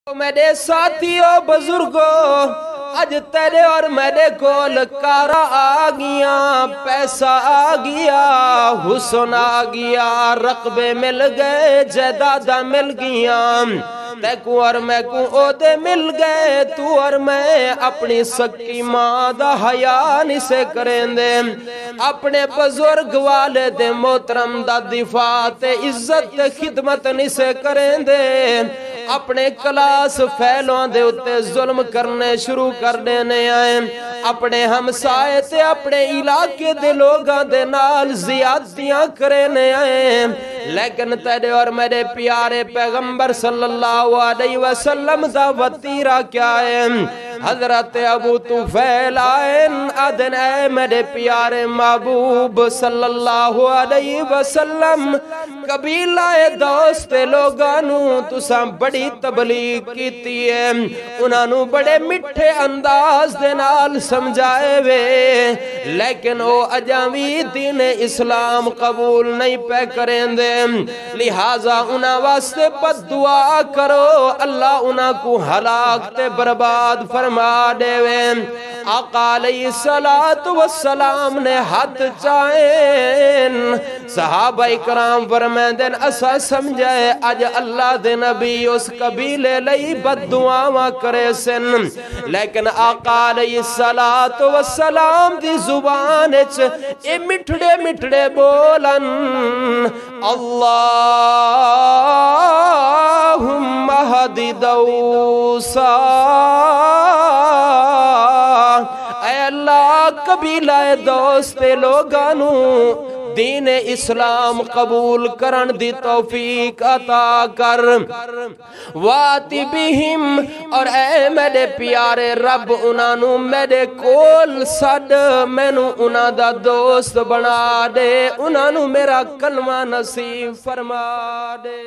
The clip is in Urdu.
میرے ساتھیوں بزرگوں اج تیرے اور میرے کول کارا آ گیا، پیسہ آ گیا، حسن آ گیا، رقبے مل گئے، جائیداداں مل گیا، تے کو اور میں کو او دے مل گئے، تو اور میں اپنی سکی ماں دا حیا نہیں سے کریں دے، اپنے بزرگ والد محترم دا دفاع تے عزت تے خدمت نہیں سے کریں دے، اپنے کلاس فیلوں دے اتے ظلم کرنے شروع کر دینے آئے، اپنے ہمسائے تے اپنے علاقے دے لوگاں دے نال زیادتیاں کرنے آئے، لیکن تیرے اور میرے پیارے پیغمبر صلی اللہ علیہ وسلم دا وطیرہ کیا ہے؟ حضرت ابو طفیل آئین ادن اے میرے پیارے محبوب صلی اللہ علیہ وسلم، قبیلہ دوست لوگانو تساں بڑی تبلیغ کیتی ہے، انہوں بڑے مٹھے انداز دے نال سمجھائے وے، لیکن او اجاوی دین اسلام قبول نہیں پہ کریں دے، لہٰذا انہاں واسطے بد دعا کرو اللہ انہاں کو ہلاک تے برباد فرما دے وے۔ آقا علیہ السلام نے ہاتھ چاہیں، صحابہ اکرام فرمائیں دن اسا سمجھائے اج اللہ دے نبی اس قبیلے لئی بد دعاواں کرے سن، لیکن آقا علیہ السلام دی زبان اے مٹھڑے مٹھڑے بولن، اللہم ہدی دوسا، اے اللہ قبیلہ دوست لوگانو دین اسلام قبول کرن دی توفیق عطا کر، واتی بہم، اور اے میرے پیارے رب انہوں میرے کول سڈ، مینو انہاں دا دوست بنا دے، انہوں میرا کلمہ نصیب فرما دے۔